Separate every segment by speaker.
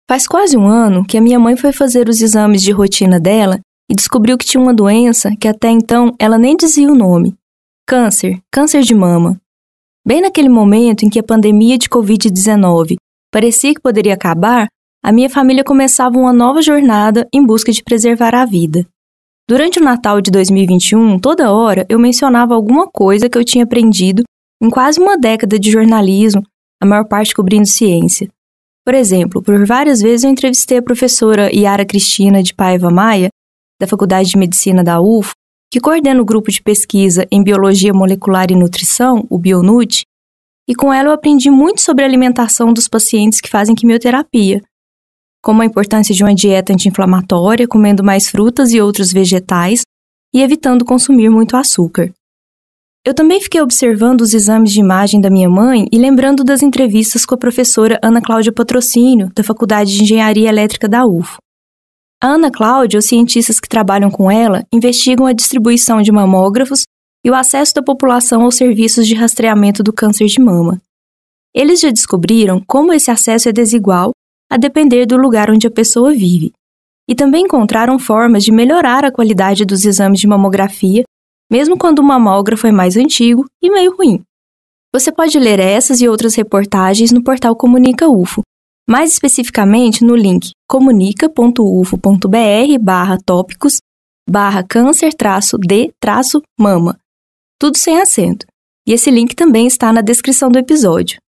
Speaker 1: Faz quase um ano que a minha mãe foi fazer os exames de rotina dela e descobriu que tinha uma doença que até então ela nem dizia o nome. Câncer de mama. Bem naquele momento em que a pandemia de Covid-19 parecia que poderia acabar, a minha família começava uma nova jornada em busca de preservar a vida. Durante o Natal de 2021, toda hora eu mencionava alguma coisa que eu tinha aprendido em quase uma década de jornalismo, a maior parte cobrindo ciência. Por exemplo, por várias vezes eu entrevistei a professora Yara Cristina de Paiva Maia, da Faculdade de Medicina da UFO, que coordena o grupo de pesquisa em Biologia Molecular e Nutrição, o Bionut, e com ela eu aprendi muito sobre a alimentação dos pacientes que fazem quimioterapia, como a importância de uma dieta anti-inflamatória, comendo mais frutas e outros vegetais e evitando consumir muito açúcar. Eu também fiquei observando os exames de imagem da minha mãe e lembrando das entrevistas com a professora Ana Cláudia Patrocínio, da Faculdade de Engenharia Elétrica da UFO. A Ana Cláudia e os cientistas que trabalham com ela investigam a distribuição de mamógrafos e o acesso da população aos serviços de rastreamento do câncer de mama. Eles já descobriram como esse acesso é desigual a depender do lugar onde a pessoa vive. E também encontraram formas de melhorar a qualidade dos exames de mamografia, mesmo quando o mamógrafo é mais antigo e meio ruim. Você pode ler essas e outras reportagens no portal Comunica UFO, mais especificamente no link comunica.ufo.br/tópicos/câncer-d-mama, tudo sem acento. E esse link também está na descrição do episódio.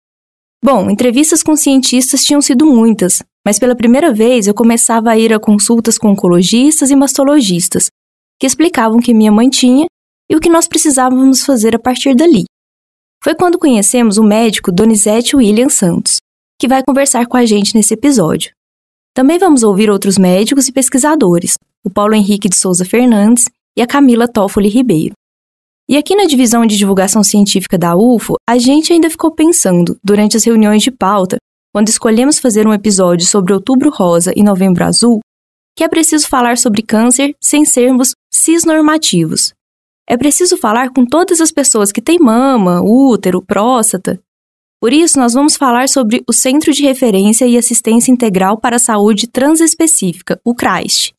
Speaker 1: Bom, entrevistas com cientistas tinham sido muitas, mas pela primeira vez eu começava a ir a consultas com oncologistas e mastologistas, que explicavam o que minha mãe tinha e o que nós precisávamos fazer a partir dali. Foi quando conhecemos o médico Donizete William Santos, que vai conversar com a gente nesse episódio. Também vamos ouvir outros médicos e pesquisadores, o Paulo Henrique de Souza Fernandes e a Camila Toffoli Ribeiro. E aqui na divisão de divulgação científica da UFO, a gente ainda ficou pensando, durante as reuniões de pauta, quando escolhemos fazer um episódio sobre Outubro Rosa e Novembro Azul, que é preciso falar sobre câncer sem sermos cisnormativos. É preciso falar com todas as pessoas que têm mama, útero, próstata. Por isso, nós vamos falar sobre o Centro de Referência e Assistência Integral para a Saúde Transespecífica, o CRAST.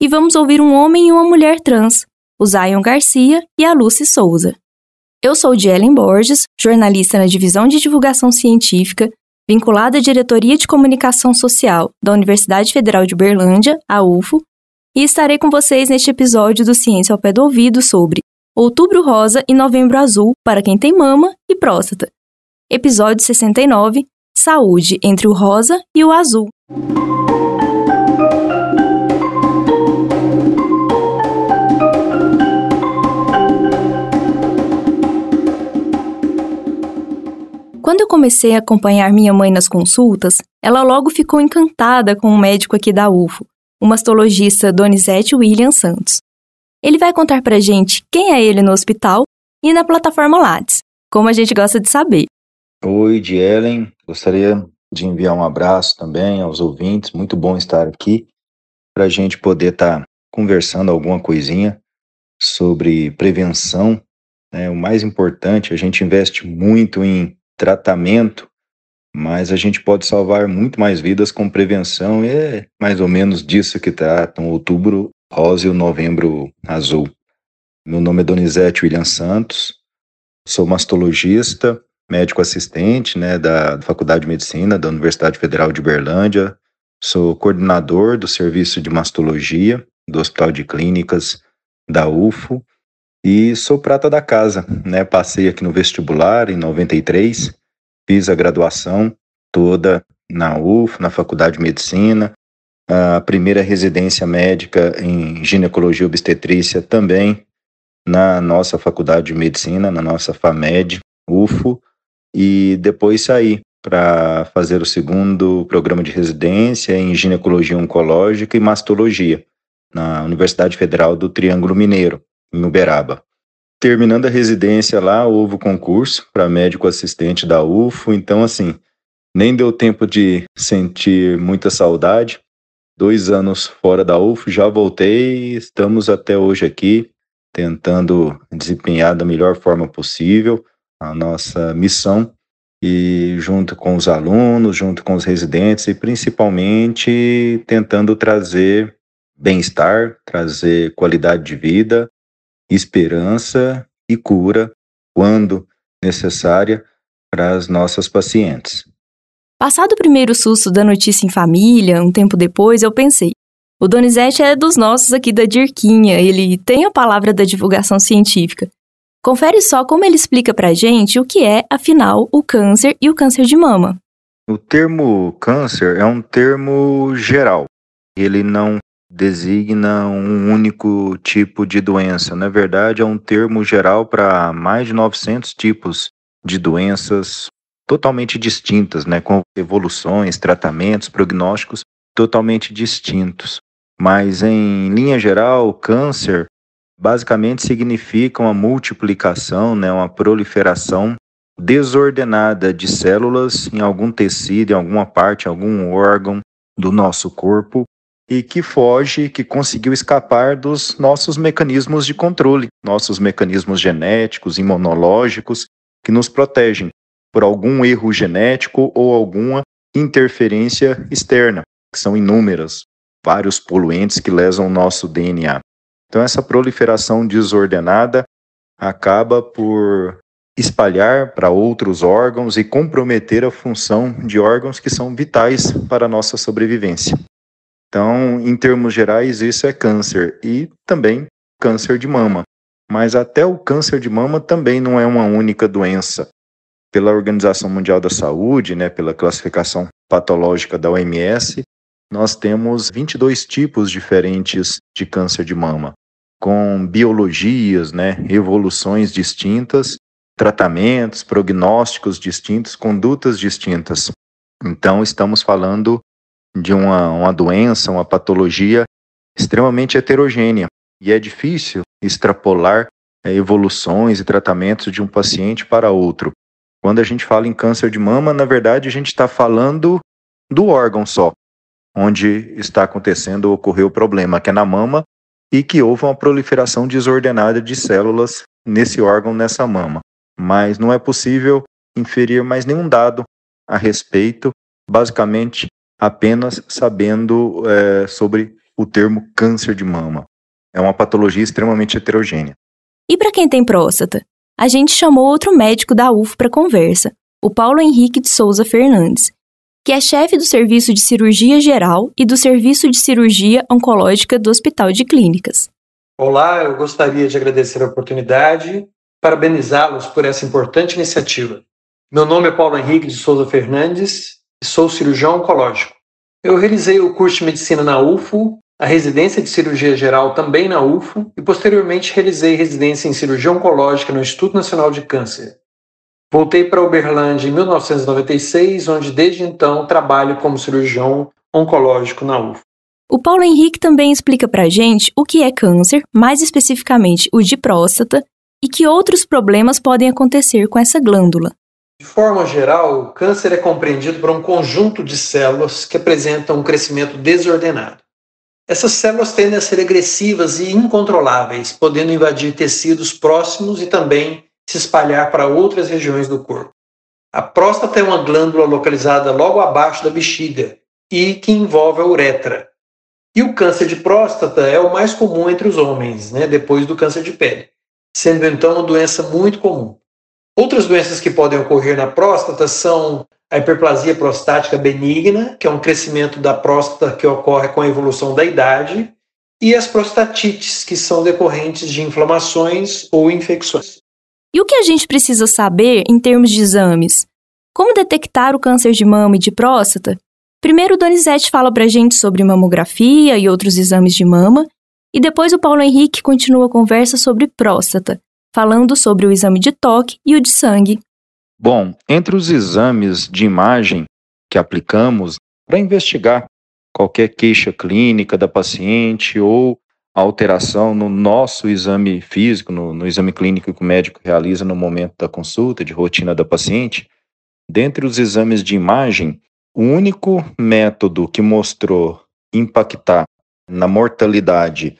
Speaker 1: E vamos ouvir um homem e uma mulher trans, o Zion Garcia e a Lucy Souza. Eu sou Dielen Borges, jornalista na Divisão de Divulgação Científica, vinculada à Diretoria de Comunicação Social da Universidade Federal de Uberlândia, a UFO, e estarei com vocês neste episódio do Ciência ao Pé do Ouvido sobre Outubro Rosa e Novembro Azul para quem tem mama e próstata. Episódio 69, Saúde entre o rosa e o azul. Quando eu comecei a acompanhar minha mãe nas consultas, ela logo ficou encantada com um médico aqui da UFO, o mastologista Donizete William Santos. Ele vai contar pra gente quem é ele no hospital e na plataforma Lattes, como a gente gosta de saber.
Speaker 2: Oi, Dielen. Gostaria de enviar um abraço também aos ouvintes. Muito bom estar aqui para a gente poder estar conversando alguma coisinha sobre prevenção. O mais importante, a gente investe muito em tratamento, mas a gente pode salvar muito mais vidas com prevenção, e é mais ou menos disso que tratam o Outubro Rosa e o Novembro Azul. Meu nome é Donizete William Santos, sou mastologista, médico assistente da Faculdade de Medicina da Universidade Federal de Uberlândia, sou coordenador do serviço de mastologia do Hospital de Clínicas da UFO, e sou prata da casa, Passei aqui no vestibular em 93, fiz a graduação toda na UFO, na Faculdade de Medicina, a primeira residência médica em ginecologia e obstetrícia também na nossa Faculdade de Medicina, na nossa FAMED, UFO, e depois saí para fazer o segundo programa de residência em ginecologia oncológica e mastologia na Universidade Federal do Triângulo Mineiro, em Uberaba. Terminando a residência lá, houve o concurso para médico assistente da UFO, então assim, nem deu tempo de sentir muita saudade. 2 anos fora da UFO, já voltei e estamos até hoje aqui, tentando desempenhar da melhor forma possível a nossa missão e junto com os alunos, junto com os residentes e principalmente tentando trazer bem-estar, trazer qualidade de vida, esperança e cura, quando necessária, para as nossas pacientes.
Speaker 1: Passado o primeiro susto da notícia em família, um tempo depois, eu pensei, o Donizete é dos nossos aqui da Dirquinha, ele tem a palavra da divulgação científica. Confere só como ele explica pra gente o que é, afinal, o câncer e o câncer de mama.
Speaker 2: O termo câncer é um termo geral. Ele não designa um único tipo de doença. Na verdade, é um termo geral para mais de 900 tipos de doenças totalmente distintas, né? Com evoluções, tratamentos, prognósticos totalmente distintos. Mas, em linha geral, câncer basicamente significa uma multiplicação, né? Uma proliferação desordenada de células em algum tecido, em alguma parte, em algum órgão do nosso corpo e que foge, que conseguiu escapar dos nossos mecanismos de controle, nossos mecanismos genéticos, imunológicos, que nos protegem por algum erro genético ou alguma interferência externa, que são inúmeras, vários poluentes que lesam o nosso DNA. Então essa proliferação desordenada acaba por espalhar para outros órgãos e comprometer a função de órgãos que são vitais para a nossa sobrevivência. Então, em termos gerais, isso é câncer e também câncer de mama. Mas até o câncer de mama também não é uma única doença. Pela Organização Mundial da Saúde, né, pela classificação patológica da OMS, nós temos 22 tipos diferentes de câncer de mama, com biologias, né, evoluções distintas, tratamentos, prognósticos distintos, condutas distintas. Então, estamos falando de uma doença, uma patologia extremamente heterogênea. E é difícil extrapolar evoluções e tratamentos de um paciente para outro. Quando a gente fala em câncer de mama, na verdade, a gente está falando do órgão só, onde está acontecendo, ocorreu o problema, que é na mama, e que houve uma proliferação desordenada de células nesse órgão, nessa mama. Mas não é possível inferir mais nenhum dado a respeito, basicamente apenas sabendo sobre o termo câncer de mama. É uma patologia extremamente heterogênea.
Speaker 1: E para quem tem próstata? A gente chamou outro médico da UF para conversa, o Paulo Henrique de Souza Fernandes, que é chefe do Serviço de Cirurgia Geral e do Serviço de Cirurgia Oncológica do Hospital de Clínicas.
Speaker 3: Olá, eu gostaria de agradecer a oportunidade e parabenizá-los por essa importante iniciativa. Meu nome é Paulo Henrique de Souza Fernandes e sou cirurgião oncológico. Eu realizei o curso de medicina na UFO, a residência de cirurgia geral também na UFO e posteriormente realizei residência em cirurgia oncológica no Instituto Nacional de Câncer. Voltei para Uberlândia em 1996, onde desde então trabalho como cirurgião oncológico na UFO.
Speaker 1: O Paulo Henrique também explica para a gente o que é câncer, mais especificamente o de próstata, e que outros problemas podem acontecer com essa glândula.
Speaker 3: De forma geral, o câncer é compreendido por um conjunto de células que apresentam um crescimento desordenado. Essas células tendem a ser agressivas e incontroláveis, podendo invadir tecidos próximos e também se espalhar para outras regiões do corpo. A próstata é uma glândula localizada logo abaixo da bexiga e que envolve a uretra. E o câncer de próstata é o mais comum entre os homens, depois do câncer de pele, sendo então uma doença muito comum. Outras doenças que podem ocorrer na próstata são a hiperplasia prostática benigna, que é um crescimento da próstata que ocorre com a evolução da idade, e as prostatites, que são decorrentes de inflamações ou infecções.
Speaker 1: E o que a gente precisa saber em termos de exames? Como detectar o câncer de mama e de próstata? Primeiro o Donizete fala pra gente sobre mamografia e outros exames de mama, e depois o Paulo Henrique continua a conversa sobre próstata, falando sobre o exame de toque e o de sangue.
Speaker 2: Bom, entre os exames de imagem que aplicamos para investigar qualquer queixa clínica da paciente ou alteração no nosso exame físico, no exame clínico que o médico realiza no momento da consulta, de rotina da paciente, dentre os exames de imagem, o único método que mostrou impactar na mortalidade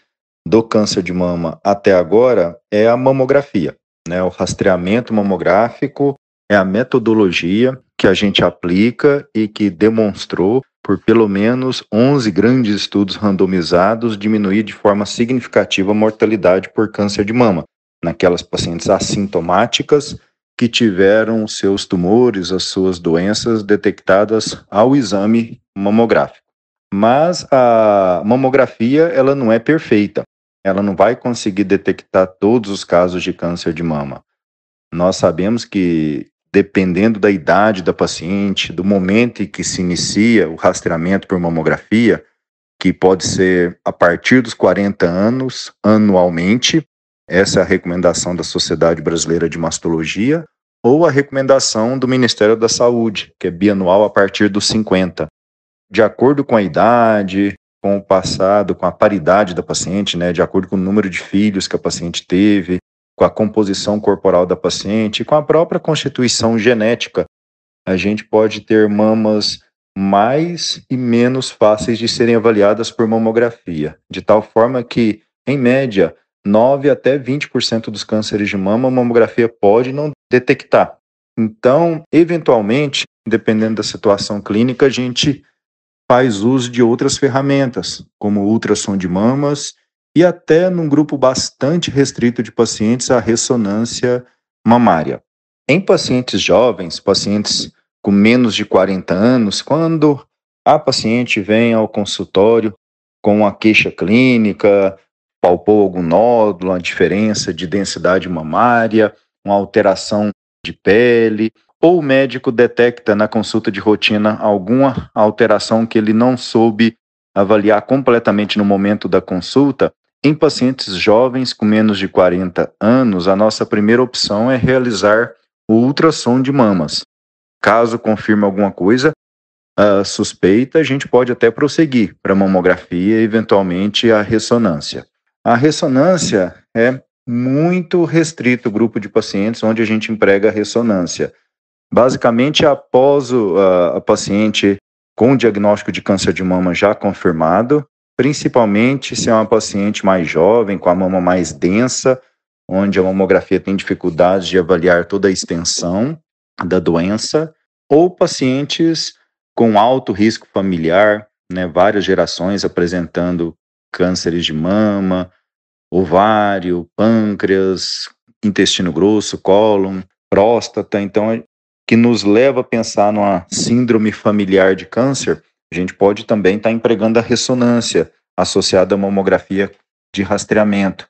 Speaker 2: do câncer de mama até agora é a mamografia, O rastreamento mamográfico é é a metodologia que a gente aplica e que demonstrou, por pelo menos 11 grandes estudos randomizados, diminuir de forma significativa a mortalidade por câncer de mama, naquelas pacientes assintomáticas que tiveram seus tumores, as suas doenças detectadas ao exame mamográfico. Mas a mamografia, ela não é perfeita. Ela não vai conseguir detectar todos os casos de câncer de mama. Nós sabemos que, dependendo da idade da paciente, do momento em que se inicia o rastreamento por mamografia, que pode ser a partir dos 40 anos, anualmente, essa é a recomendação da Sociedade Brasileira de Mastologia, ou a recomendação do Ministério da Saúde, que é bianual a partir dos 50. De acordo com a idade, com o passado, com a paridade da paciente, né, de acordo com o número de filhos que a paciente teve, com a composição corporal da paciente, com a própria constituição genética, a gente pode ter mamas mais e menos fáceis de serem avaliadas por mamografia, de tal forma que, em média, 9 até 20% dos cânceres de mama a mamografia pode não detectar. Então, eventualmente, dependendo da situação clínica, a gente faz uso de outras ferramentas, como o ultrassom de mamas e até num grupo bastante restrito de pacientes, a ressonância mamária. Em pacientes jovens, pacientes com menos de 40 anos, quando a paciente vem ao consultório com uma queixa clínica, palpou algum nódulo, uma diferença de densidade mamária, uma alteração de pele, ou o médico detecta na consulta de rotina alguma alteração que ele não soube avaliar completamente no momento da consulta, em pacientes jovens com menos de 40 anos, a nossa primeira opção é realizar o ultrassom de mamas. Caso confirme alguma coisa suspeita, a gente pode até prosseguir para a mamografia e, eventualmente, a ressonância. A ressonância é muito restrito o grupo de pacientes onde a gente emprega a ressonância. Basicamente, após a paciente com diagnóstico de câncer de mama já confirmado, principalmente se é uma paciente mais jovem, com a mama mais densa, onde a mamografia tem dificuldades de avaliar toda a extensão da doença, ou pacientes com alto risco familiar, né, várias gerações apresentando cânceres de mama, ovário, pâncreas, intestino grosso, cólon, próstata, então, que nos leva a pensar numa síndrome familiar de câncer, a gente pode também estar empregando a ressonância associada à mamografia de rastreamento.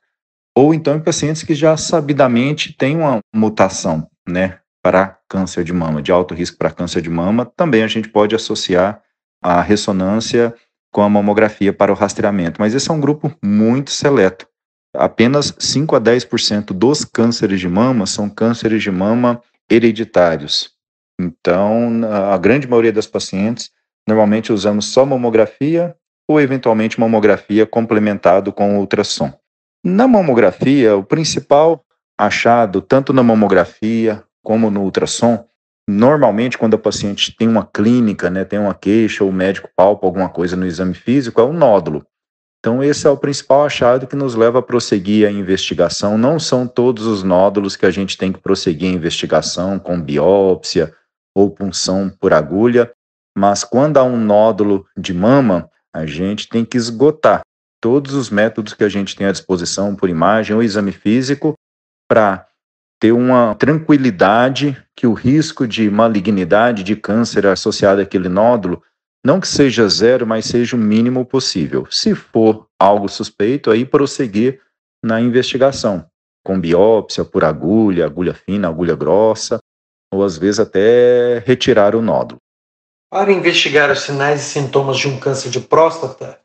Speaker 2: Ou então em pacientes que já sabidamente têm uma mutação, né, para câncer de mama, de alto risco para câncer de mama, também a gente pode associar a ressonância com a mamografia para o rastreamento. Mas esse é um grupo muito seleto. Apenas 5 a 10% dos cânceres de mama são cânceres de mama hereditários. Então, a grande maioria das pacientes, normalmente usamos só mamografia ou, eventualmente, mamografia complementado com ultrassom. Na mamografia, o principal achado, tanto na mamografia como no ultrassom, normalmente quando a paciente tem uma clínica, né, tem uma queixa, ou o médico palpa alguma coisa no exame físico, é o nódulo. Então esse é o principal achado que nos leva a prosseguir a investigação. Não são todos os nódulos que a gente tem que prosseguir a investigação com biópsia ou punção por agulha, mas quando há um nódulo de mama, a gente tem que esgotar todos os métodos que a gente tem à disposição por imagem ou exame físico para ter uma tranquilidade que o risco de malignidade, de câncer associado àquele nódulo, não que seja zero, mas seja o mínimo possível. Se for algo suspeito, aí prosseguir na investigação, com biópsia por agulha, agulha fina, agulha grossa, ou às vezes até retirar o nódulo.
Speaker 3: Para investigar os sinais e sintomas de um câncer de próstata,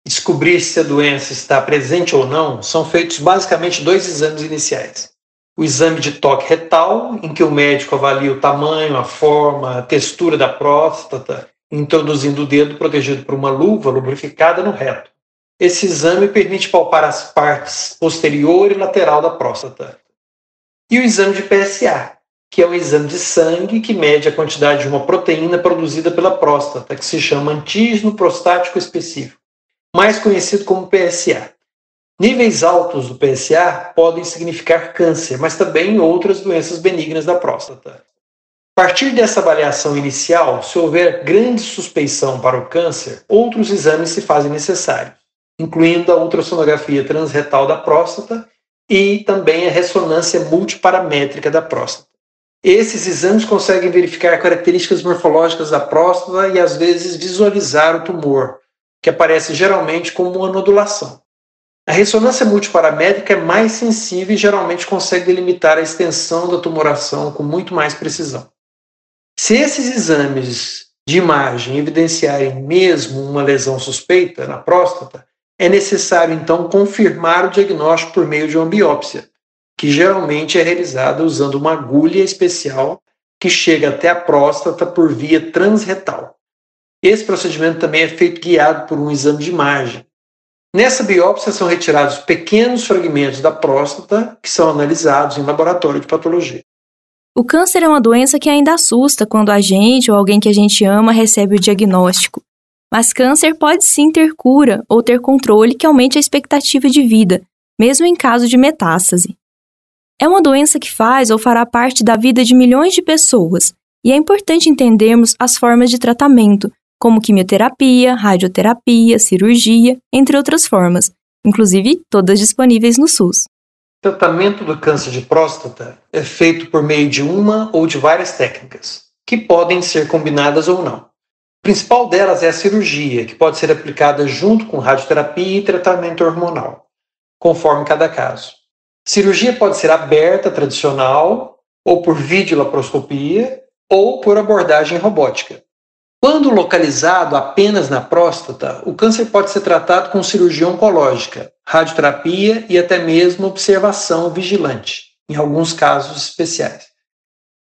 Speaker 3: descobrir se a doença está presente ou não, são feitos basicamente 2 exames iniciais. O exame de toque retal, em que o médico avalia o tamanho, a forma, a textura da próstata, introduzindo o dedo protegido por uma luva lubrificada no reto. Esse exame permite palpar as partes posterior e lateral da próstata. E o exame de PSA, que é um exame de sangue que mede a quantidade de uma proteína produzida pela próstata, que se chama antígeno prostático específico, mais conhecido como PSA. Níveis altos do PSA podem significar câncer, mas também outras doenças benignas da próstata. A partir dessa avaliação inicial, se houver grande suspeição para o câncer, outros exames se fazem necessários, incluindo a ultrassonografia transretal da próstata e também a ressonância multiparamétrica da próstata. Esses exames conseguem verificar características morfológicas da próstata e, às vezes, visualizar o tumor, que aparece geralmente como uma nodulação. A ressonância multiparamétrica é mais sensível e geralmente consegue delimitar a extensão da tumoração com muito mais precisão. Se esses exames de imagem evidenciarem mesmo uma lesão suspeita na próstata, é necessário então confirmar o diagnóstico por meio de uma biópsia, que geralmente é realizada usando uma agulha especial que chega até a próstata por via transretal. Esse procedimento também é feito guiado por um exame de imagem. Nessa biópsia são retirados pequenos fragmentos da próstata que são analisados em laboratório de patologia.
Speaker 1: O câncer é uma doença que ainda assusta quando a gente ou alguém que a gente ama recebe o diagnóstico. Mas câncer pode sim ter cura ou ter controle que aumente a expectativa de vida, mesmo em caso de metástase. É uma doença que faz ou fará parte da vida de milhões de pessoas, e é importante entendermos as formas de tratamento, como quimioterapia, radioterapia, cirurgia, entre outras formas, inclusive todas disponíveis no SUS.
Speaker 3: O tratamento do câncer de próstata é feito por meio de uma ou de várias técnicas, que podem ser combinadas ou não. A principal delas é a cirurgia, que pode ser aplicada junto com radioterapia e tratamento hormonal, conforme cada caso. A cirurgia pode ser aberta, tradicional, ou por videolaparoscopia, ou por abordagem robótica. Quando localizado apenas na próstata, o câncer pode ser tratado com cirurgia oncológica, radioterapia e até mesmo observação vigilante, em alguns casos especiais.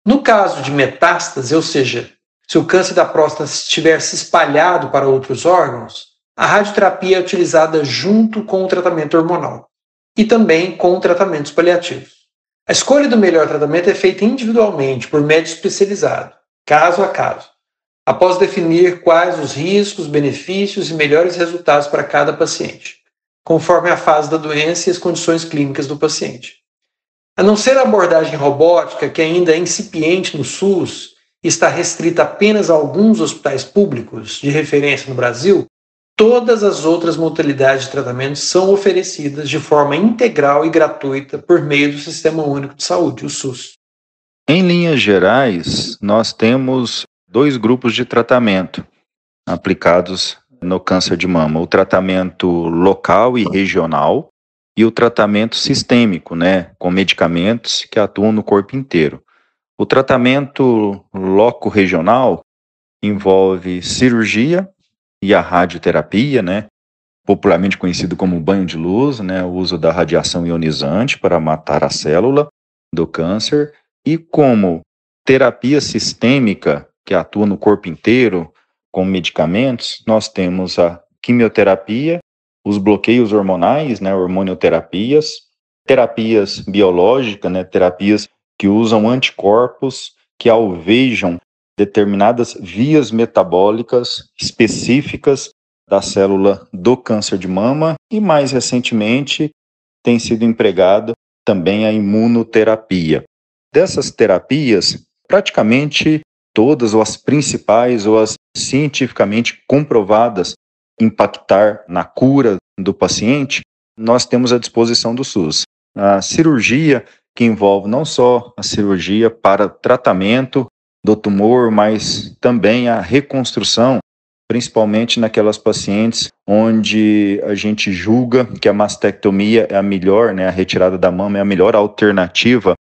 Speaker 3: No caso de metástase, ou seja, se o câncer da próstata estiver se espalhado para outros órgãos, a radioterapia é utilizada junto com o tratamento hormonal e também com tratamentos paliativos. A escolha do melhor tratamento é feita individualmente por médico especializado, caso a caso, após definir quais os riscos, benefícios e melhores resultados para cada paciente, conforme a fase da doença e as condições clínicas do paciente. A não ser a abordagem robótica, que ainda é incipiente no SUS e está restrita apenas a alguns hospitais públicos de referência no Brasil, todas as outras modalidades de tratamento são oferecidas de forma integral e gratuita por meio do Sistema Único de Saúde, o SUS.
Speaker 2: Em linhas gerais, nós temos 2 grupos de tratamento aplicados no câncer de mama: o tratamento local e regional e o tratamento sistêmico, com medicamentos que atuam no corpo inteiro. O tratamento loco-regional envolve cirurgia e a radioterapia, popularmente conhecido como banho de luz, o uso da radiação ionizante para matar a célula do câncer, e como terapia sistêmica, que atua no corpo inteiro com medicamentos, nós temos a quimioterapia, os bloqueios hormonais, hormonioterapias, terapias biológicas, terapias que usam anticorpos que alvejam determinadas vias metabólicas específicas da célula do câncer de mama, e mais recentemente tem sido empregada também a imunoterapia. Dessas terapias, praticamente todas, ou as principais, ou as cientificamente comprovadas impactar na cura do paciente, nós temos à disposição do SUS. A cirurgia, que envolve não só a cirurgia para tratamento do tumor, mas também a reconstrução, principalmente naquelas pacientes onde a gente julga que a mastectomia é a melhor, a retirada da mama é a melhor alternativa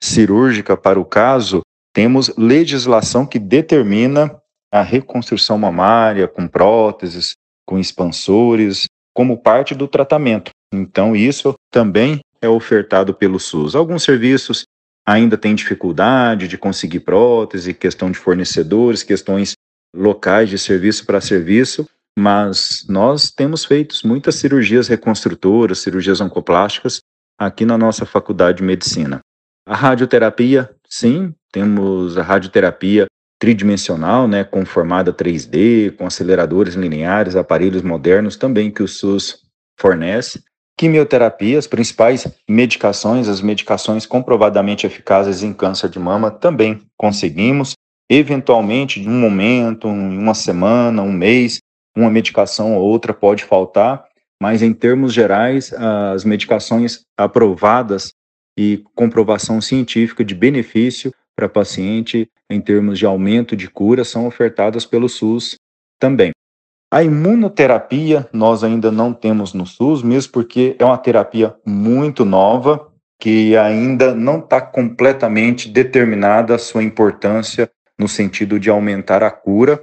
Speaker 2: cirúrgica para o caso. Temos legislação que determina a reconstrução mamária com próteses, com expansores, como parte do tratamento. Então, isso também é ofertado pelo SUS. Alguns serviços ainda têm dificuldade de conseguir prótese, questão de fornecedores, questões locais de serviço para serviço, mas nós temos feito muitas cirurgias reconstrutoras, cirurgias oncoplásticas aqui na nossa faculdade de medicina. A radioterapia, sim, temos a radioterapia tridimensional, com formada 3D, com aceleradores lineares, aparelhos modernos também que o SUS fornece. Quimioterapia, as principais medicações, as medicações comprovadamente eficazes em câncer de mama, também conseguimos. Eventualmente, em um momento, em uma semana, um mês, uma medicação ou outra pode faltar, mas em termos gerais, as medicações aprovadas e comprovação científica de benefício para paciente em termos de aumento de cura são ofertadas pelo SUS também. A imunoterapia nós ainda não temos no SUS, mesmo porque é uma terapia muito nova, que ainda não está completamente determinada a sua importância no sentido de aumentar a cura.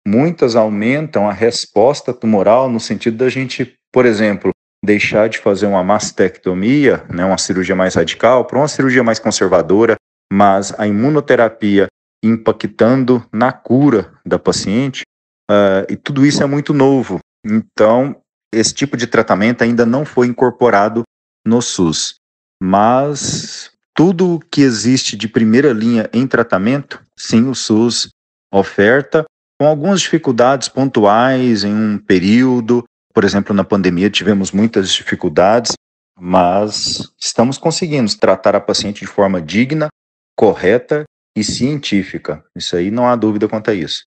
Speaker 2: Muitas aumentam a resposta tumoral no sentido da gente, por exemplo, deixar de fazer uma mastectomia, né, uma cirurgia mais radical, para uma cirurgia mais conservadora, mas a imunoterapia impactando na cura da paciente, e tudo isso é muito novo. Então, esse tipo de tratamento ainda não foi incorporado no SUS. Mas tudo que existe de primeira linha em tratamento, sim, o SUS oferta, com algumas dificuldades pontuais em um período. Por exemplo, na pandemia tivemos muitas dificuldades, mas estamos conseguindo tratar a paciente de forma digna, correta e científica. Isso aí não há dúvida quanto a isso.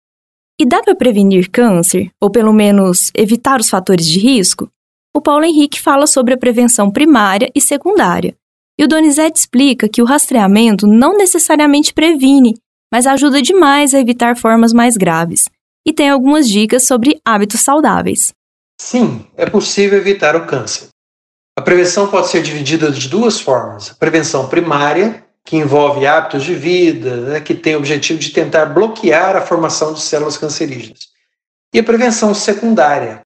Speaker 1: E dá para prevenir câncer, ou pelo menos evitar os fatores de risco? O Paulo Henrique fala sobre a prevenção primária e secundária. E o Donizete explica que o rastreamento não necessariamente previne, mas ajuda demais a evitar formas mais graves. E tem algumas dicas sobre hábitos saudáveis.
Speaker 3: Sim, é possível evitar o câncer. A prevenção pode ser dividida de duas formas. A prevenção primária, que envolve hábitos de vida, que tem o objetivo de tentar bloquear a formação de células cancerígenas. E a prevenção secundária,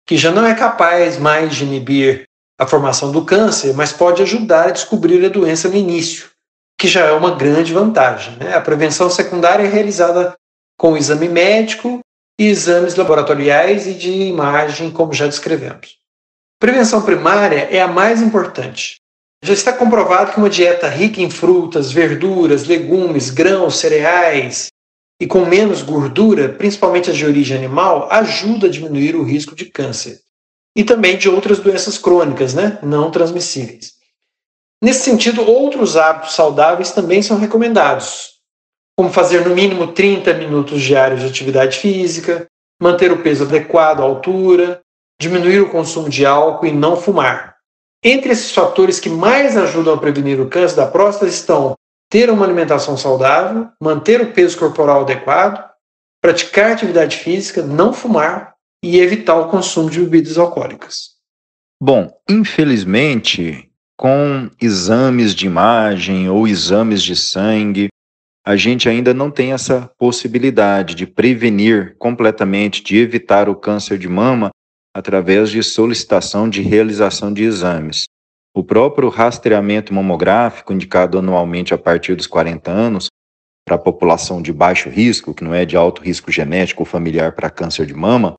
Speaker 3: que já não é capaz mais de inibir a formação do câncer, mas pode ajudar a descobrir a doença no início, que já é uma grande vantagem. A prevenção secundária é realizada com o exame médico e exames laboratoriais e de imagem, como já descrevemos. Prevenção primária é a mais importante. Já está comprovado que uma dieta rica em frutas, verduras, legumes, grãos, cereais e com menos gordura, principalmente as de origem animal, ajuda a diminuir o risco de câncer e também de outras doenças crônicas, não transmissíveis. Nesse sentido, outros hábitos saudáveis também são recomendados, como fazer no mínimo 30 minutos diários de atividade física, manter o peso adequado à altura, diminuir o consumo de álcool e não fumar. Entre esses fatores que mais ajudam a prevenir o câncer da próstata estão ter uma alimentação saudável, manter o peso corporal adequado, praticar atividade física, não fumar e evitar o consumo de bebidas alcoólicas.
Speaker 2: Bom, infelizmente, com exames de imagem ou exames de sangue, a gente ainda não tem essa possibilidade de prevenir completamente, de evitar o câncer de mama através de solicitação de realização de exames. O próprio rastreamento mamográfico, indicado anualmente a partir dos 40 anos, para a população de baixo risco, que não é de alto risco genético ou familiar para câncer de mama,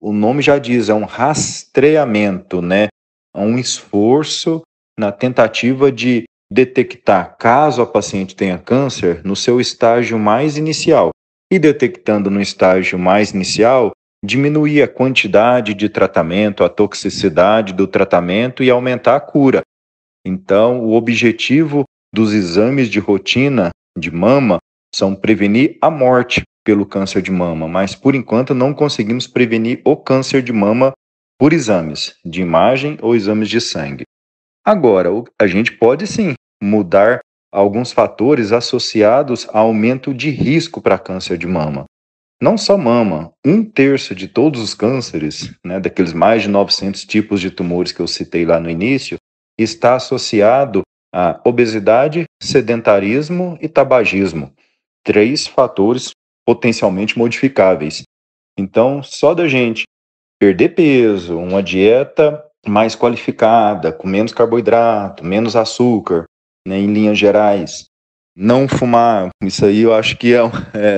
Speaker 2: o nome já diz, é um rastreamento, É um esforço na tentativa de detectar, caso a paciente tenha câncer, no seu estágio mais inicial. E detectando no estágio mais inicial, diminuir a quantidade de tratamento, a toxicidade do tratamento e aumentar a cura. Então, o objetivo dos exames de rotina de mama são prevenir a morte pelo câncer de mama, mas por enquanto não conseguimos prevenir o câncer de mama por exames de imagem ou exames de sangue. Agora, a gente pode sim mudar alguns fatores associados a aumento de risco para câncer de mama. Não só mama, 1/3 de todos os cânceres, daqueles mais de 900 tipos de tumores que eu citei lá no início, está associado a obesidade, sedentarismo e tabagismo. 3 fatores potencialmente modificáveis. Então, só da gente perder peso, uma dieta mais qualificada, com menos carboidrato, menos açúcar, em linhas gerais, não fumar, isso aí eu acho que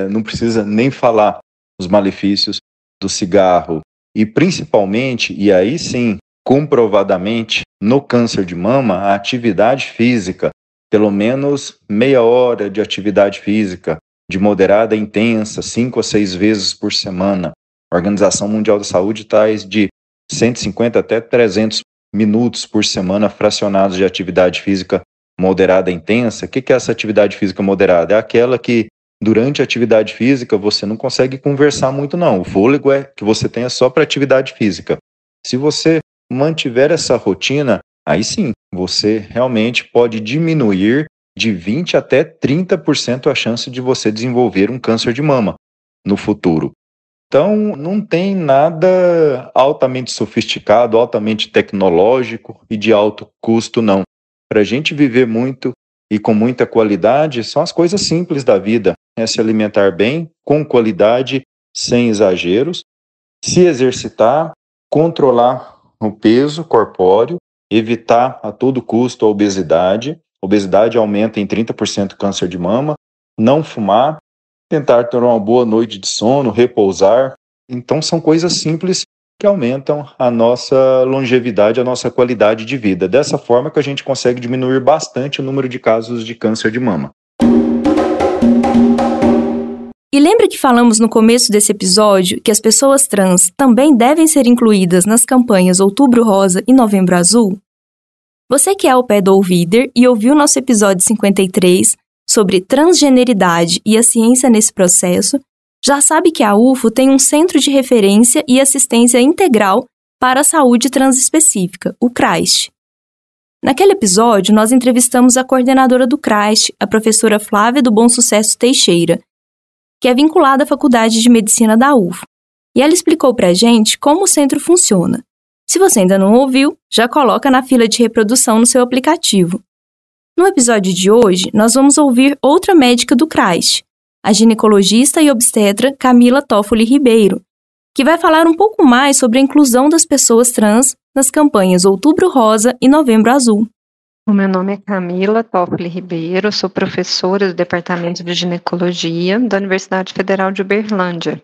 Speaker 2: não precisa nem falar os malefícios do cigarro. E principalmente, e aí sim, comprovadamente, no câncer de mama, a atividade física, pelo menos meia hora de atividade física, de moderada a intensa, 5 a 6 vezes por semana. A Organização Mundial da Saúde traz de 150 até 300 minutos por semana fracionados de atividade física moderada e intensa. O que é essa atividade física moderada? É aquela que durante a atividade física você não consegue conversar muito não. O fôlego que você tem é só para atividade física. Se você mantiver essa rotina, aí sim, você realmente pode diminuir de 20% até 30% a chance de você desenvolver um câncer de mama no futuro. Então, não tem nada altamente sofisticado, altamente tecnológico e de alto custo, não. Para a gente viver muito e com muita qualidade, são as coisas simples da vida. É se alimentar bem, com qualidade, sem exageros, se exercitar, controlar o peso corpóreo, evitar a todo custo a obesidade. Obesidade aumenta em 30% o câncer de mama. Não fumar, tentar ter uma boa noite de sono, repousar. Então são coisas simples que aumentam a nossa longevidade, a nossa qualidade de vida. Dessa forma que a gente consegue diminuir bastante o número de casos de câncer de mama.
Speaker 1: E lembra que falamos no começo desse episódio que as pessoas trans também devem ser incluídas nas campanhas Outubro Rosa e Novembro Azul? Você que é ao pé do ouvider e ouviu nosso episódio 53 sobre transgeneridade e a ciência nesse processo, já sabe que a UFO tem um Centro de Referência e Assistência Integral para a Saúde Transespecífica, o CRAST. Naquele episódio, nós entrevistamos a coordenadora do CRAST, a professora Flávia do Bom Sucesso Teixeira, que é vinculada à Faculdade de Medicina da UFO, e ela explicou pra gente como o centro funciona. Se você ainda não ouviu, já coloca na fila de reprodução no seu aplicativo. No episódio de hoje, nós vamos ouvir outra médica do CRAST, a ginecologista e obstetra Camila Toffoli Ribeiro, que vai falar um pouco mais sobre a inclusão das pessoas trans nas campanhas Outubro Rosa e Novembro Azul.
Speaker 4: O meu nome é Camila Toffoli Ribeiro, sou professora do Departamento de Ginecologia da Universidade Federal de Uberlândia.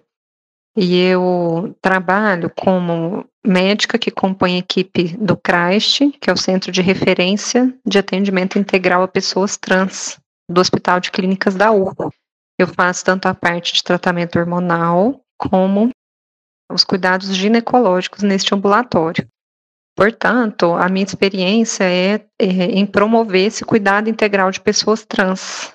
Speaker 4: E eu trabalho como médica que compõe a equipe do CRAST, que é o Centro de Referência de Atendimento Integral a Pessoas Trans, do Hospital de Clínicas da UFO. Eu faço tanto a parte de tratamento hormonal, como os cuidados ginecológicos neste ambulatório. Portanto, a minha experiência é em promover esse cuidado integral de pessoas trans,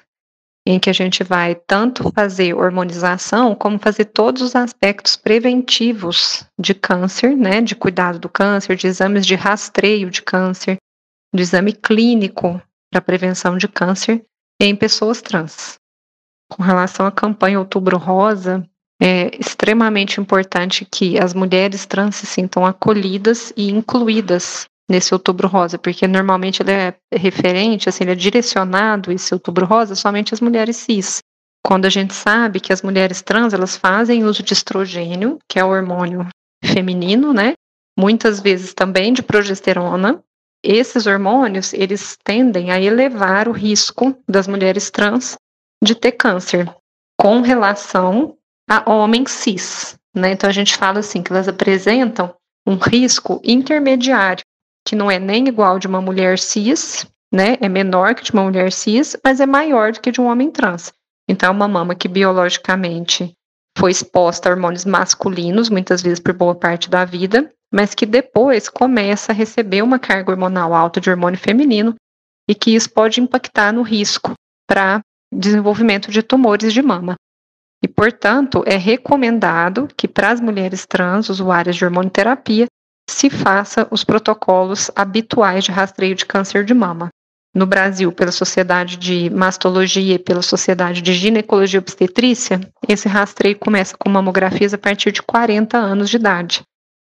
Speaker 4: em que a gente vai tanto fazer hormonização, como fazer todos os aspectos preventivos de câncer, né, de cuidado do câncer, de exames de rastreio de câncer, de exame clínico para prevenção de câncer em pessoas trans. Com relação à campanha Outubro Rosa, é extremamente importante que as mulheres trans se sintam acolhidas e incluídas nesse Outubro Rosa, porque normalmente ele é referente, assim, ele é direcionado, esse Outubro Rosa, somente às mulheres cis. Quando a gente sabe que as mulheres trans, elas fazem uso de estrogênio, que é o hormônio feminino, né? Muitas vezes também de progesterona. Esses hormônios, eles tendem a elevar o risco das mulheres trans de ter câncer, com relação a homens cis, né? Então a gente fala assim, que elas apresentam um risco intermediário, que não é nem igual de uma mulher cis, né? É menor que de uma mulher cis, mas é maior do que de um homem trans. Então, uma mama que biologicamente foi exposta a hormônios masculinos, muitas vezes por boa parte da vida, mas que depois começa a receber uma carga hormonal alta de hormônio feminino e que isso pode impactar no risco para desenvolvimento de tumores de mama. E, portanto, é recomendado que para as mulheres trans, usuárias de hormonoterapia, se faça os protocolos habituais de rastreio de câncer de mama. No Brasil, pela Sociedade de Mastologia e pela Sociedade de Ginecologia e Obstetrícia, esse rastreio começa com mamografias a partir de 40 anos de idade.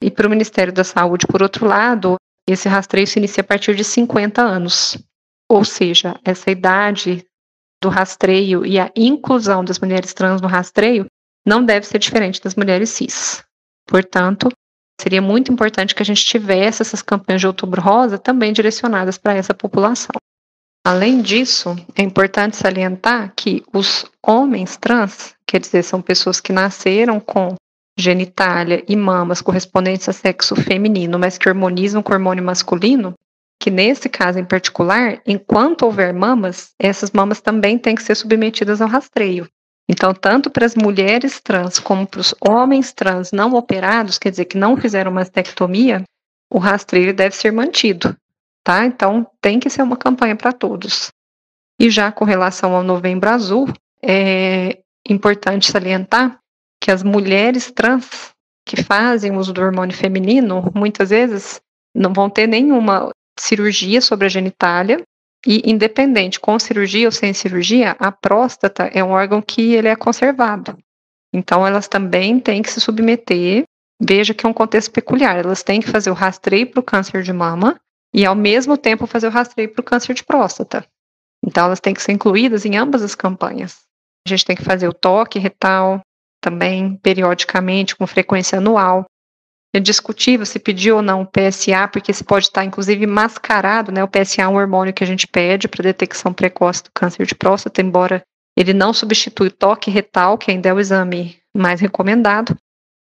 Speaker 4: E para o Ministério da Saúde, por outro lado, esse rastreio se inicia a partir de 50 anos. Ou seja, essa idade do rastreio e a inclusão das mulheres trans no rastreio não deve ser diferente das mulheres cis. Portanto, seria muito importante que a gente tivesse essas campanhas de Outubro Rosa também direcionadas para essa população. Além disso, é importante salientar que os homens trans, quer dizer, são pessoas que nasceram com genitália e mamas correspondentes a sexo feminino, mas que hormonizam com hormônio masculino, que nesse caso em particular, enquanto houver mamas, essas mamas também têm que ser submetidas ao rastreio. Então, tanto para as mulheres trans como para os homens trans não operados, quer dizer, que não fizeram mastectomia, o rastreio deve ser mantido, tá? Então, tem que ser uma campanha para todos. E já com relação ao Novembro Azul, é importante salientar que as mulheres trans que fazem uso do hormônio feminino, muitas vezes não vão ter nenhuma cirurgia sobre a genitália, e independente, com cirurgia ou sem cirurgia, a próstata é um órgão que ele é conservado. Então, elas também têm que se submeter, veja que é um contexto peculiar, elas têm que fazer o rastreio para o câncer de mama e, ao mesmo tempo, fazer o rastreio para o câncer de próstata. Então, elas têm que ser incluídas em ambas as campanhas. A gente tem que fazer o toque retal também, periodicamente, com frequência anual. É discutível se pedir ou não o PSA, porque esse pode estar, inclusive, mascarado, né? O PSA é um hormônio que a gente pede para detecção precoce do câncer de próstata, embora ele não substitui o toque retal, que ainda é o exame mais recomendado.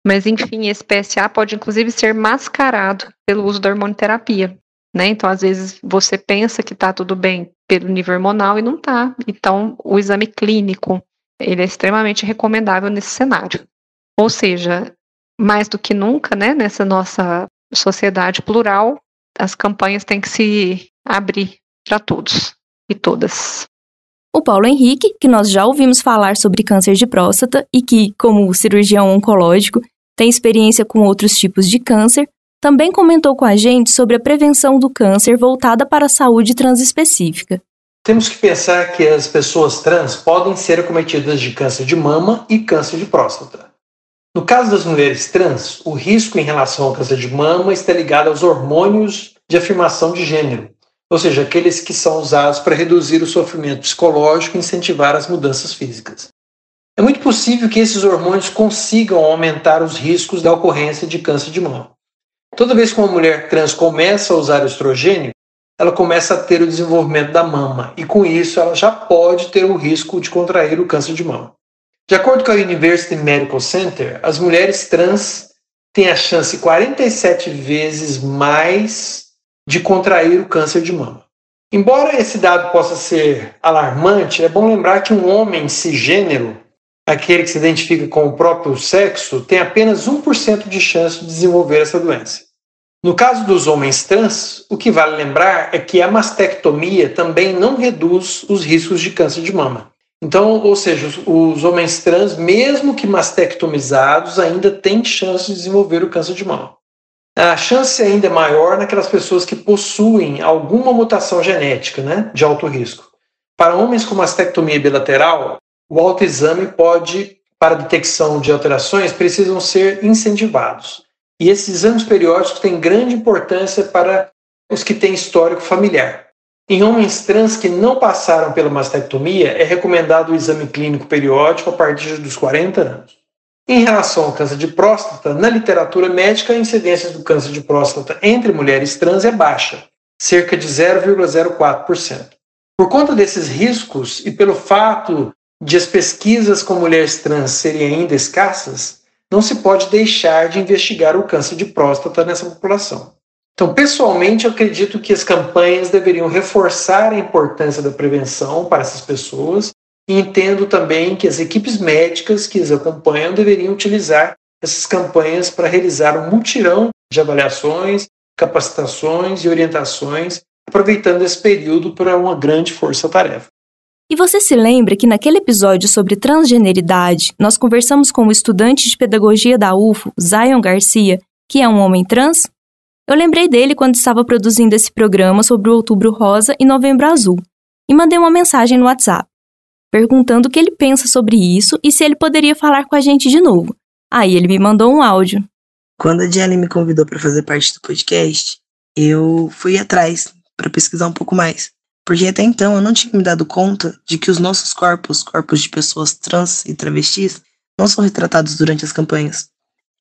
Speaker 4: Mas, enfim, esse PSA pode, inclusive, ser mascarado pelo uso da hormonioterapia, né? Então, às vezes, você pensa que está tudo bem pelo nível hormonal e não está. Então, o exame clínico, ele é extremamente recomendável nesse cenário. Ou seja, mais do que nunca, né, nessa nossa sociedade plural, as campanhas têm que se abrir para todos e todas.
Speaker 1: O Paulo Henrique, que nós já ouvimos falar sobre câncer de próstata e que, como cirurgião oncológico, tem experiência com outros tipos de câncer, também comentou com a gente sobre a prevenção do câncer voltada para a saúde transespecífica.
Speaker 3: Temos que pensar que as pessoas trans podem ser acometidas de câncer de mama e câncer de próstata. No caso das mulheres trans, o risco em relação ao câncer de mama está ligado aos hormônios de afirmação de gênero, ou seja, aqueles que são usados para reduzir o sofrimento psicológico e incentivar as mudanças físicas. É muito possível que esses hormônios consigam aumentar os riscos da ocorrência de câncer de mama. Toda vez que uma mulher trans começa a usar o estrogênio, ela começa a ter o desenvolvimento da mama e, com isso, ela já pode ter o risco de contrair o câncer de mama. De acordo com a University Medical Center, as mulheres trans têm a chance 47 vezes mais de contrair o câncer de mama. Embora esse dado possa ser alarmante, é bom lembrar que um homem cisgênero, aquele que se identifica com o próprio sexo, tem apenas 1% de chance de desenvolver essa doença. No caso dos homens trans, o que vale lembrar é que a mastectomia também não reduz os riscos de câncer de mama. Então, ou seja, os homens trans, mesmo que mastectomizados, ainda têm chance de desenvolver o câncer de mama. A chance ainda é maior naquelas pessoas que possuem alguma mutação genética, né, de alto risco. Para homens com mastectomia bilateral, o autoexame para detecção de alterações, precisam ser incentivados. E esses exames periódicos têm grande importância para os que têm histórico familiar. Em homens trans que não passaram pela mastectomia, é recomendado o exame clínico periódico a partir dos 40 anos. Em relação ao câncer de próstata, na literatura médica, a incidência do câncer de próstata entre mulheres trans é baixa, cerca de 0,04%. Por conta desses riscos e pelo fato de as pesquisas com mulheres trans serem ainda escassas, não se pode deixar de investigar o câncer de próstata nessa população. Então, pessoalmente, eu acredito que as campanhas deveriam reforçar a importância da prevenção para essas pessoas e entendo também que as equipes médicas que as acompanham deveriam utilizar essas campanhas para realizar um mutirão de avaliações, capacitações e orientações, aproveitando esse período para uma grande força-tarefa.
Speaker 1: E você se lembra que naquele episódio sobre transgeneridade, nós conversamos com o estudante de pedagogia da UFO, Zion Garcia, que é um homem trans? Eu lembrei dele quando estava produzindo esse programa sobre o Outubro Rosa e Novembro Azul, e mandei uma mensagem no WhatsApp, perguntando o que ele pensa sobre isso e se ele poderia falar com a gente de novo. Aí ele me mandou um áudio.
Speaker 5: Quando a Diane me convidou para fazer parte do podcast, eu fui atrás para pesquisar um pouco mais, porque até então eu não tinha me dado conta de que os nossos corpos de pessoas trans e travestis, não são retratados durante as campanhas.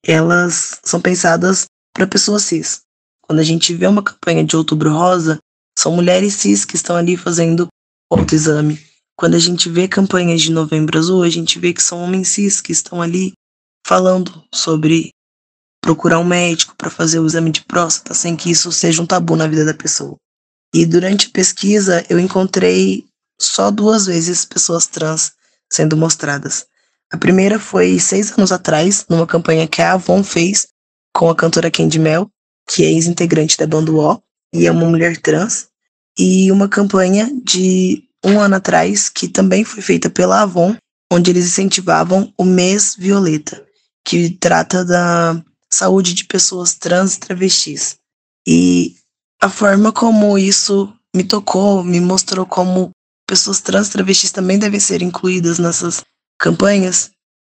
Speaker 5: Elas são pensadas para pessoas cis. Quando a gente vê uma campanha de Outubro Rosa, são mulheres cis que estão ali fazendo autoexame. Quando a gente vê campanhas de Novembro Azul, a gente vê que são homens cis que estão ali falando sobre procurar um médico para fazer o exame de próstata sem que isso seja um tabu na vida da pessoa. E durante a pesquisa, eu encontrei só 2 vezes pessoas trans sendo mostradas. A primeira foi 6 anos atrás, numa campanha que a Avon fez com a cantora Candy Mel, que é ex-integrante da banda O, e é uma mulher trans, e uma campanha de 1 ano atrás, que também foi feita pela Avon, onde eles incentivavam o Mês Violeta, que trata da saúde de pessoas trans e travestis. E a forma como isso me tocou, me mostrou como pessoas trans e travestis também devem ser incluídas nessas campanhas.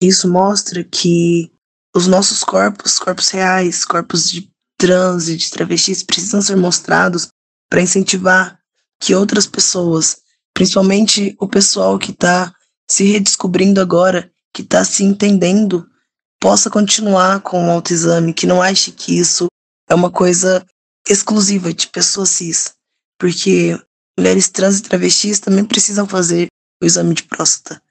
Speaker 5: Isso mostra que os nossos corpos reais, corpos de trans e de travestis, precisam ser mostrados para incentivar que outras pessoas, principalmente o pessoal que está se redescobrindo agora, que está se entendendo, possa continuar com o autoexame, que não ache que isso é uma coisa exclusiva de pessoas cis, porque mulheres trans e travestis também precisam fazer o exame de próstata.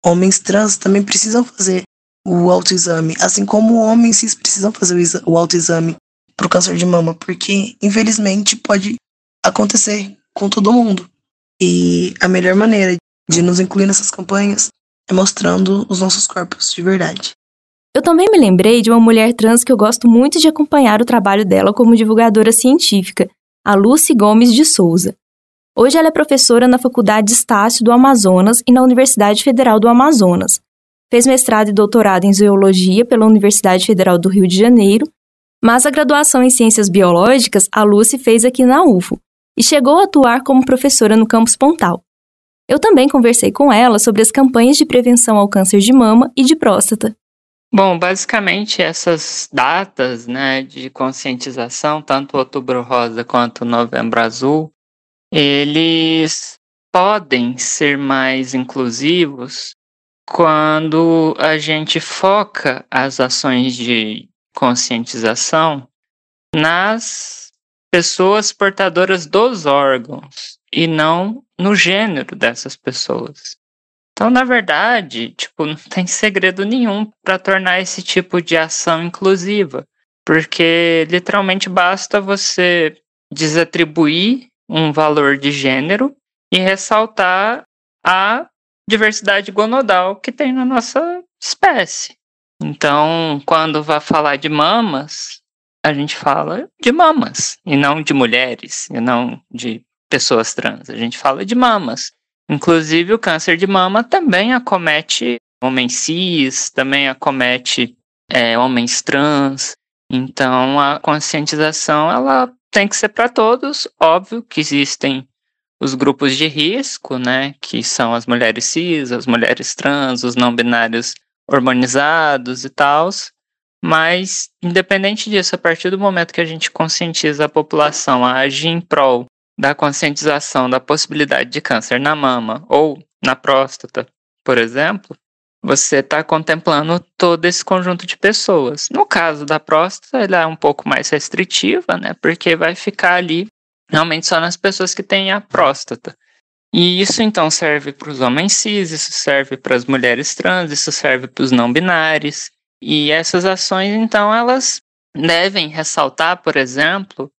Speaker 5: Homens trans também precisam fazer o autoexame, assim como homens cis precisam fazer o autoexame para o câncer de mama, porque infelizmente pode acontecer com todo mundo. E a melhor maneira de nos incluir nessas campanhas é mostrando os nossos corpos de verdade.
Speaker 1: Eu também me lembrei de uma mulher trans que eu gosto muito de acompanhar o trabalho dela como divulgadora científica, a Lucy Gomes de Souza. Hoje ela é professora na Faculdade Estácio do Amazonas e na Universidade Federal do Amazonas. Fez mestrado e doutorado em Zoologia pela Universidade Federal do Rio de Janeiro, mas a graduação em Ciências Biológicas a Lucy fez aqui na UFO e chegou a atuar como professora no campus Pontal. Eu também conversei com ela sobre as campanhas de prevenção ao câncer de mama e de próstata.
Speaker 6: Bom, basicamente essas datas, né, de conscientização, tanto o Outubro Rosa quanto o Novembro Azul, eles podem ser mais inclusivos quando a gente foca as ações de conscientização nas pessoas portadoras dos órgãos e não no gênero dessas pessoas. Então, na verdade, não tem segredo nenhum para tornar esse tipo de ação inclusiva, porque literalmente basta você desatribuir um valor de gênero e ressaltar a diversidade gonodal que tem na nossa espécie. Então, quando vai falar de mamas, a gente fala de mamas, e não de mulheres, e não de pessoas trans. A gente fala de mamas. Inclusive, o câncer de mama também acomete homens cis, também acomete homens trans. Então, a conscientização ela tem que ser para todos. Óbvio que existem os grupos de risco, né, que são as mulheres cis, as mulheres trans, os não binários hormonizados e tal. Mas, independente disso, a partir do momento que a gente conscientiza a população a agir em prol da conscientização da possibilidade de câncer na mama ou na próstata, por exemplo, você está contemplando todo esse conjunto de pessoas. No caso da próstata, ela é um pouco mais restritiva, né? Porque vai ficar ali realmente só nas pessoas que têm a próstata. E isso então serve para os homens cis, isso serve para as mulheres trans, isso serve para os não binários. E essas ações, então, elas devem ressaltar, por exemplo,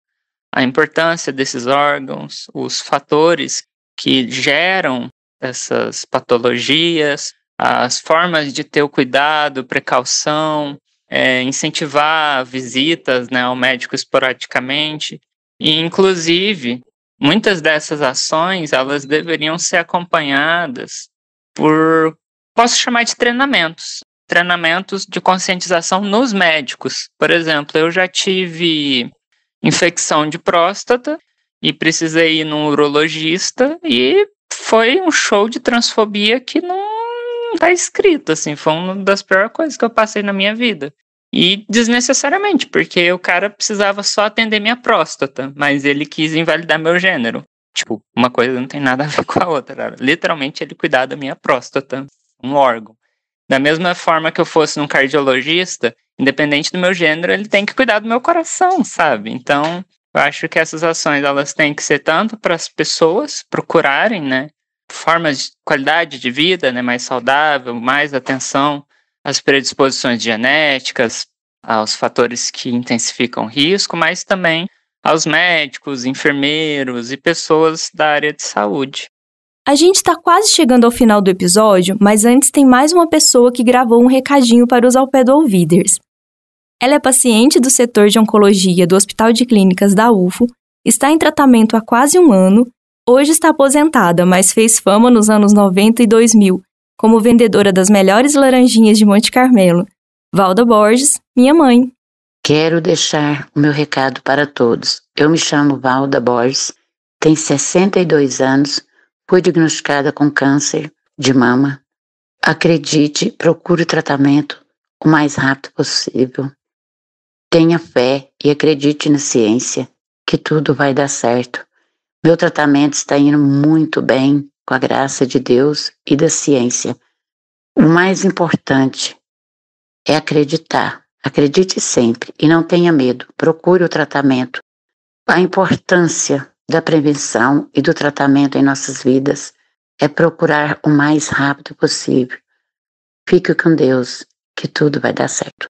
Speaker 6: a importância desses órgãos, os fatores que geram essas patologias, as formas de ter o cuidado, precaução, incentivar visitas, né, ao médico esporadicamente. E, inclusive, muitas dessas ações, elas deveriam ser acompanhadas por, posso chamar de treinamentos de conscientização nos médicos. Por exemplo, eu já tive infecção de próstata e precisei ir num urologista e foi um show de transfobia que não tá escrito, assim, foi uma das piores coisas que eu passei na minha vida. E desnecessariamente, porque o cara precisava só atender minha próstata, mas ele quis invalidar meu gênero. Uma coisa não tem nada a ver com a outra. Literalmente ele cuidar da minha próstata, um órgão. Da mesma forma que eu fosse num cardiologista, independente do meu gênero, ele tem que cuidar do meu coração, sabe? Então, eu acho que essas ações, elas têm que ser tanto para as pessoas procurarem, né, formas de qualidade de vida, né, mais saudável, mais atenção às predisposições genéticas, aos fatores que intensificam o risco, mas também aos médicos, enfermeiros e pessoas da área de saúde.
Speaker 1: A gente está quase chegando ao final do episódio, mas antes tem mais uma pessoa que gravou um recadinho para os Ao Pé do Ouviders. Ela é paciente do setor de oncologia do Hospital de Clínicas da UFO, está em tratamento há quase 1 ano, hoje está aposentada, mas fez fama nos anos 90 e 2000 como vendedora das melhores laranjinhas de Monte Carmelo. Valda Borges, minha mãe.
Speaker 7: Quero deixar o meu recado para todos. Eu me chamo Valda Borges, tenho 62 anos, fui diagnosticada com câncer de mama. Acredite, procure o tratamento o mais rápido possível. Tenha fé e acredite na ciência, que tudo vai dar certo. Meu tratamento está indo muito bem, com a graça de Deus e da ciência. O mais importante é acreditar. Acredite sempre e não tenha medo. Procure o tratamento. A importância da prevenção e do tratamento em nossas vidas é procurar o mais rápido possível. Fique com Deus, que tudo vai dar certo.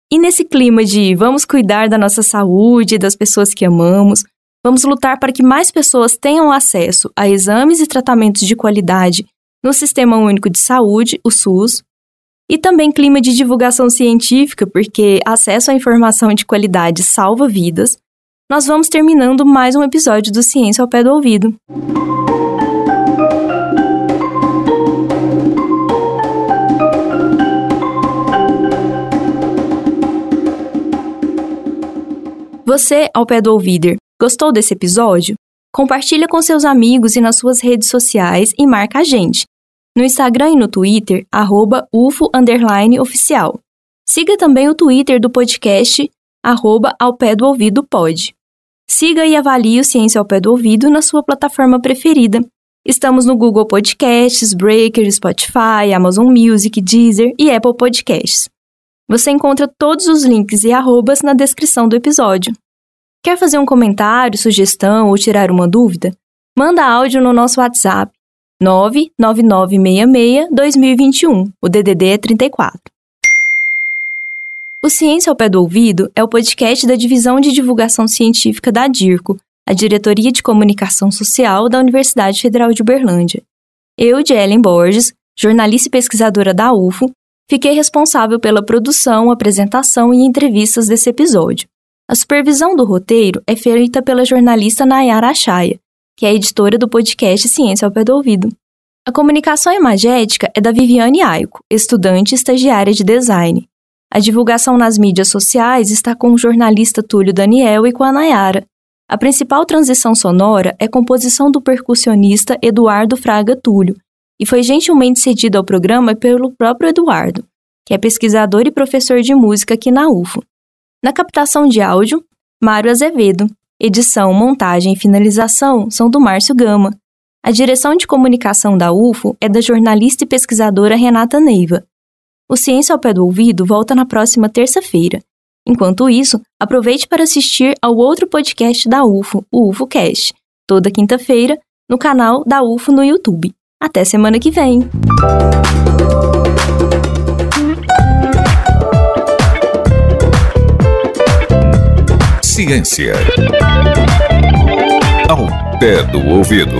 Speaker 1: E nesse clima de vamos cuidar da nossa saúde e das pessoas que amamos, vamos lutar para que mais pessoas tenham acesso a exames e tratamentos de qualidade no Sistema Único de Saúde, o SUS, e também clima de divulgação científica, porque acesso à informação de qualidade salva vidas, nós vamos terminando mais um episódio do Ciência ao Pé do Ouvido. Você, ao pé do ouvido, gostou desse episódio? Compartilha com seus amigos e nas suas redes sociais e marca a gente. No Instagram e no Twitter, @ufo_oficial. Siga também o Twitter do podcast, @aopédoouvidopod. Siga e avalie o Ciência ao Pé do Ouvido na sua plataforma preferida. Estamos no Google Podcasts, Breaker, Spotify, Amazon Music, Deezer e Apple Podcasts. Você encontra todos os links e arrobas na descrição do episódio. Quer fazer um comentário, sugestão ou tirar uma dúvida? Manda áudio no nosso WhatsApp 99966-2021, o DDD é 34. O Ciência ao Pé do Ouvido é o podcast da Divisão de Divulgação Científica da DIRCO, a Diretoria de Comunicação Social da Universidade Federal de Uberlândia. Eu, Jelen Borges, jornalista e pesquisadora da UFO, fiquei responsável pela produção, apresentação e entrevistas desse episódio. A supervisão do roteiro é feita pela jornalista Nayara Achaia, que é a editora do podcast Ciência ao Pé do Ouvido. A comunicação imagética é da Viviane Aico, estudante e estagiária de design. A divulgação nas mídias sociais está com o jornalista Túlio Daniel e com a Nayara. A principal transição sonora é composição do percussionista Eduardo Fraga Túlio, e foi gentilmente cedido ao programa pelo próprio Eduardo, que é pesquisador e professor de música aqui na UFO. Na captação de áudio, Mário Azevedo. Edição, montagem e finalização são do Márcio Gama. A direção de comunicação da UFO é da jornalista e pesquisadora Renata Neiva. O Ciência ao Pé do Ouvido volta na próxima terça-feira. Enquanto isso, aproveite para assistir ao outro podcast da UFO, o UFOcast, toda quinta-feira, no canal da UFO no YouTube. Até semana que vem!
Speaker 8: Ciência ao pé do ouvido.